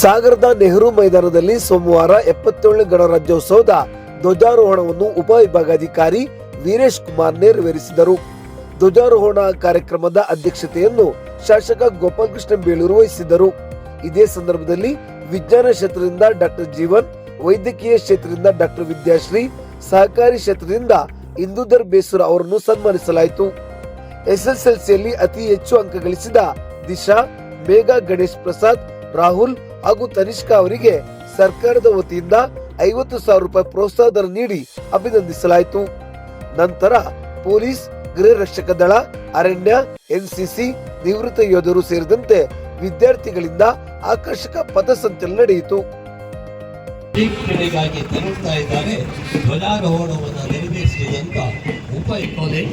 ಸಾಗರದ ನೆಹರು ಮೈದಾನದಲ್ಲಿ ಸೋಮವಾರ 77ನೇ ಗಣರಾಜ್ಯೋತ್ಸವದ ಧ್ವಜಾರೋಹಣವನ್ನು ಉಪವಿಭಾಗಾಧಿಕಾರಿ ವೀರೇಶ್ ಕುಮಾರ್ ನೆರವೇರಿಸಿದರು. ಧ್ವಜಾರೋಹಣ ಕಾರ್ಯಕ್ರಮದ ಅಧ್ಯಕ್ಷತೆಯನ್ನು ಶಾಸಕ ಗೋಪಾಲಕೃಷ್ಣ ಬೇಳೂರು ವಹಿಸಿದ್ದರು. ಇದೇ ಸಂದರ್ಭದಲ್ಲಿ ವಿಜ್ಞಾನ ಕ್ಷೇತ್ರದಿಂದ ಡಾಕ್ಟರ್ ಜೀವನ್, ವೈದ್ಯಕೀಯ ಕ್ಷೇತ್ರದಿಂದ ಡಾಕ್ಟರ್ ವಿದ್ಯಾಶ್ರೀ, ಸಹಕಾರಿ ಕ್ಷೇತ್ರದಿಂದ ಇಂದುಧರ್ ಬೇಸೂರ್ ಅವರನ್ನು ಸನ್ಮಾನಿಸಲಾಯಿತು. ಎಸ್ಎಸ್ಎಲ್ಸಿಯಲ್ಲಿ ಅತಿ ಹೆಚ್ಚು ಅಂಕ ಗಳಿಸಿದ ದಿಶಾ, ಮೇಘಾ, ಗಣೇಶ್ ಪ್ರಸಾದ್, ರಾಹುಲ್ ಹಾಗೂ ತನಿಷ್ಕಾ ಅವರಿಗೆ ಸರ್ಕಾರದ ವತಿಯಿಂದ 50,000 ರೂಪಾಯಿ ಪ್ರೋತ್ಸಾಹಧನ ನೀಡಿ ಅಭಿನಂದಿಸಲಾಯಿತು. ನಂತರ ಪೊಲೀಸ್, ಗೃಹ ರಕ್ಷಕ ದಳ, ಅರಣ್ಯ, ಎನ್ಸಿಸಿ, ನಿವೃತ್ತ ಯೋಧರು ಸೇರಿದಂತೆ ವಿದ್ಯಾರ್ಥಿಗಳಿಂದ ಆಕರ್ಷಕ ಪಥಸಂಚಲನ ನಡೆಯಿತು. ತೆರಳುತ್ತಾ ಇದ್ದಾರೆ. ಧ್ವಜಾರೋಹಣವನ್ನು ನೆರವೇರಿಸಿದಂತ ಉಪೈ college,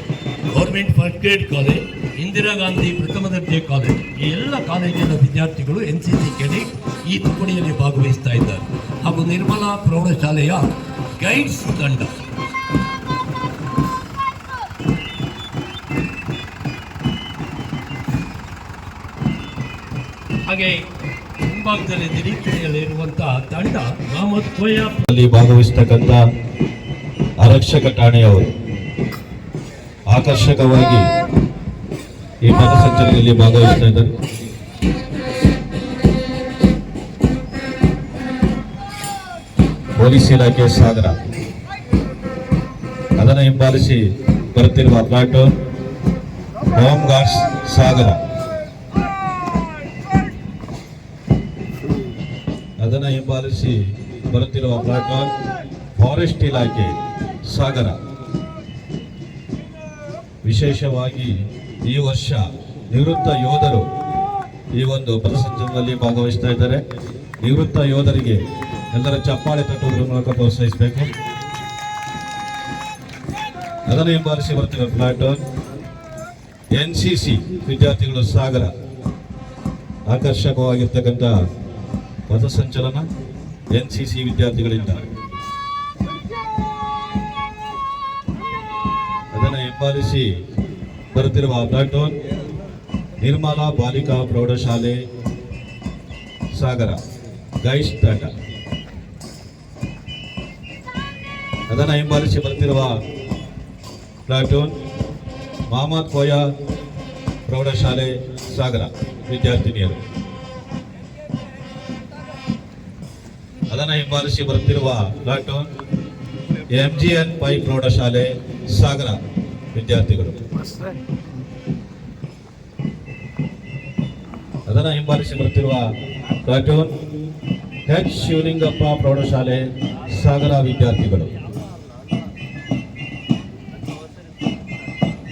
government first grade college, Indira Gandhi ಪ್ರಥಮ ದರ್ಜೆ ಕಾಲೇಜ್, ಈ ಎಲ್ಲ ಕಾಲೇಜಿನ ವಿದ್ಯಾರ್ಥಿಗಳು ಎನ್ಸಿಸಿ ಕೆಡೆಟ್ ಈ ತುಕಡಿಯಲ್ಲಿ ಭಾಗವಹಿಸ್ತಾ ಇದ್ದಾರೆ. ಹಾಗೂ ನಿರ್ಮಲಾ ಪ್ರೌಢಶಾಲೆಯ ಗೈಡ್ಸ್ ತಂಡ. ಹಾಗೆ ಮುಂಭಾಗದಲ್ಲಿ ನಿರೀಕ್ಷಣೆಯಲ್ಲಿರುವಂತಹ ತಂಡ ಮಹಮ್ಮದ್ ಕೋಯಾದಲ್ಲಿ ಭಾಗವಹಿಸತಕ್ಕಂಥ ಆರಕ್ಷಕ ಠಾಣೆಯವರು ಆಕರ್ಷಕವಾಗಿ ಈ ಪಥಸಂಚಲನದಲ್ಲಿ ಭಾಗವಹಿಸ್ತಾ ಇದ್ದಾರೆ. ಪೊಲೀಸ್ ಇಲಾಖೆ ಸಾಗರ, ಅದನ್ನು ಹಿಂಬಾಲಿಸಿ ಬರುತ್ತಿರುವ ಪ್ಲಾಟೂನ್ ಹೋಮ್ ಗಾರ್ಡ್ಸ್ ಸಾಗರ, ಅದನ್ನು ಹಿಂಬಾಲಿಸಿ ಬರುತ್ತಿರುವ ಪ್ಲಾಟೂನ್ ಫಾರೆಸ್ಟ್ ಇಲಾಖೆ ಸಾಗರ. ವಿಶೇಷವಾಗಿ ಈ ವರ್ಷ ನಿವೃತ್ತ ಯೋಧರು ಈ ಒಂದು ಪಥಸಂಚಲನದಲ್ಲಿ ಭಾಗವಹಿಸ್ತಾ ಇದ್ದಾರೆ. ನಿವೃತ್ತ ಯೋಧರಿಗೆ ಎಲ್ಲರ ಚಪ್ಪಾಳೆ ತಟ್ಟುವುದರ ಮೂಲಕ ಪ್ರೋತ್ಸಾಹಿಸಬೇಕು. ಅದನ್ನು ಹಿಂಬಾಲಿಸಿ ಬರ್ತಿರುವ ಪ್ಲಾಟೂನ್ ಎನ್ಸಿಸಿ ವಿದ್ಯಾರ್ಥಿಗಳು ಸಾಗರ. ಆಕರ್ಷಕವಾಗಿರ್ತಕ್ಕಂಥ ಪಥಸಂಚಲನ ಎನ್ಸಿಸಿ ವಿದ್ಯಾರ್ಥಿಗಳಿಂದ. ಅದನ್ನು ಹಿಂಬಾಲಿಸಿ ಬರುತ್ತಿರುವ ಪ್ಲಾಟೂನ್ ನಿರ್ಮಲಾ ಬಾಲಿಕಾ ಪ್ರೌಢಶಾಲೆ ಸಾಗರ ಗೈಡ್ಸ್ ತಂಡ. ಅದನ್ನು ಹಿಂಬಾಲಿಸಿ ಬರುತ್ತಿರುವ ಪ್ಲಾಟೂನ್ ಮಹಮ್ಮದ್ ಕೋಯಾ ಪ್ರೌಢಶಾಲೆ ಸಾಗರ ವಿದ್ಯಾರ್ಥಿನಿಯರು. ಅದನ್ನು ಹಿಂಬಾಲಿಸಿ ಬರುತ್ತಿರುವ ಪ್ಲಾಟೂನ್ ಎಂಜಿಎನ್ ಪೈ ಪ್ರೌಢಶಾಲೆ ಸಾಗರ ವಿದ್ಯಾರ್ಥಿಗಳು. ಅದನ್ನು ಹಿಂಬಾಲಿಸಿ ಬರುತ್ತಿರುವ ಪ್ಲಾಟೂನ್ ಎಚ್ ಶಿವಲಿಂಗಪ್ಪ ಪ್ರೌಢಶಾಲೆ ಸಾಗರ ವಿದ್ಯಾರ್ಥಿಗಳು.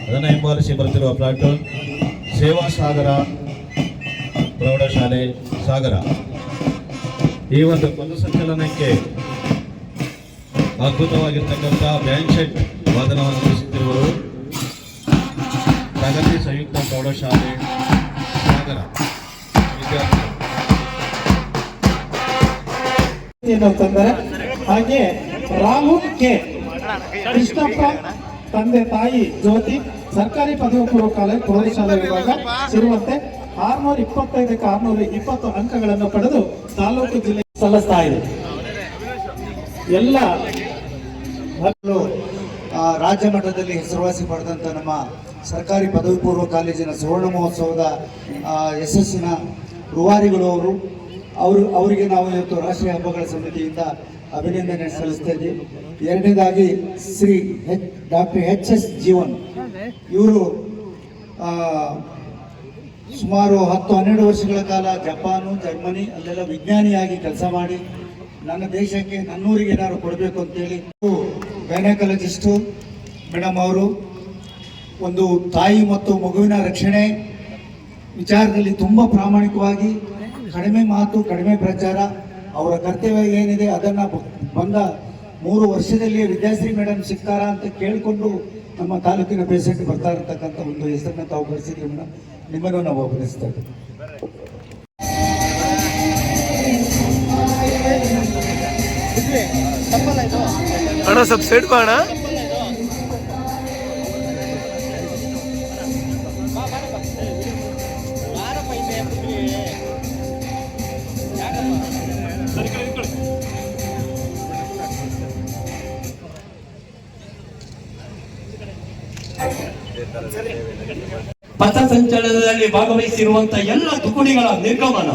ಅದನ್ನು ಹಿಂಬಾಲಿಸಿ ಬರುತ್ತಿರುವ ಪ್ಲಾಟೂನ್ ಸೇವಾ ಸಾಗರ ಪ್ರೌಢಶಾಲೆ ಸಾಗರ. ಈ ಒಂದು ಪಥಸಂಚಲನಕ್ಕೆ ಅದ್ಭುತವಾಗಿರ್ತಕ್ಕಂಥ ಬ್ಯಾಂಡ್ ಸೆಟ್ ವಾದನವನ್ನು ನಡೆಸುತ್ತಿರುವರು ಪ್ರಗತಿ ಸಂಯುಕ್ತ ಪ್ರೌಢಶಾಲೆ ಸಾಗರ ವಿದ್ಯಾರ್ಥಿಗಳು. ಹಾಗೆ ರಾಹುಲ್ ಕೆ, ಕೃಷ್ಣಪ್ಪ ತಂದೆ ತಾಯಿ ಜ್ಯೋತಿ, ಸರ್ಕಾರಿ ಪದವಿ ಪೂರ್ವ ಕಾಲೇಜು ಪ್ರೌಢಶಾಲೆ ವಿಭಾಗ ಸೇರುವಂತೆ 625ಕ್ಕೆ 620 ಅಂಕಗಳನ್ನು ಪಡೆದು ತಾಲೂಕು ಜಿಲ್ಲೆ ಸಲ್ಲಿಸ್ತಾ ಇದೆ. ಎಲ್ಲ ರಾಜ್ಯ ಮಟ್ಟದಲ್ಲಿ ಹೆಸರುವಾಸಿ ಪಡೆದಂಥ ನಮ್ಮ ಸರ್ಕಾರಿ ಪದವಿ ಪೂರ್ವ ಕಾಲೇಜಿನ ಸುವರ್ಣ ಮಹೋತ್ಸವದ ಯಶಸ್ಸಿನ ರೂವಾರಿಗಳು ಅವರಿಗೆ ನಾವು ಇವತ್ತು ರಾಷ್ಟ್ರೀಯ ಹಬ್ಬಗಳ ಸಮಿತಿಯಿಂದ ಅಭಿನಂದನೆ ಸಲ್ಲಿಸ್ತಾ ಇದ್ದೀವಿ. ಎರಡನೇದಾಗಿ ಶ್ರೀ ಡಾಕ್ಟರ್ HS ಜೀವನ್, ಇವರು ಸುಮಾರು 10-12 ವರ್ಷಗಳ ಕಾಲ ಜಪಾನು, ಜರ್ಮನಿ ಅಲ್ಲೆಲ್ಲ ವಿಜ್ಞಾನಿಯಾಗಿ ಕೆಲಸ ಮಾಡಿ ನನ್ನ ದೇಶಕ್ಕೆ, ನನ್ನೂರಿಗೆ ಏನಾದ್ರು ಕೊಡಬೇಕು ಅಂತೇಳಿ ಗೈನಕಾಲಜಿಸ್ಟು ಮೇಡಮ್ ಅವರು ಒಂದು ತಾಯಿ ಮತ್ತು ಮಗುವಿನ ರಕ್ಷಣೆ ವಿಚಾರದಲ್ಲಿ ತುಂಬ ಪ್ರಾಮಾಣಿಕವಾಗಿ, ಕಡಿಮೆ ಮಾತು ಕಡಿಮೆ ಪ್ರಚಾರ, ಅವರ ಕರ್ತವ್ಯ ಏನಿದೆ ಅದನ್ನು ಬಂದ 3 ವರ್ಷದಲ್ಲಿ ವಿದ್ಯಾಶ್ರೀ ಮೇಡಮ್ ಸಿಗ್ತಾರಾ ಅಂತ ಕೇಳಿಕೊಂಡು ನಮ್ಮ ತಾಲೂಕಿನ ಪೇಷೆಂಟ್ ಬರ್ತಾ ಇರತಕ್ಕಂಥ ಒಂದು ಹೆಸರನ್ನ ತಾವು ಬರೆಸಿದ್ರಿ ಮೇಡಮ್. ನಿಮ್ಮನ್ನು ನಾವು ಅಭಿನಯಿಸ್ತಾ ಇದ್ದೀವಿ. ಅಣ್ಣ ಸಬ್ಸೈಡ್ ಮಾಡೋಣ. ಯಾಕಪ್ಪ ಪಥಸಂಚಲನದಲ್ಲಿ ಭಾಗವಹಿಸಿರುವಂತಹ ಎಲ್ಲ ತುಕಡಿಗಳ ನಿರ್ಗಮನ.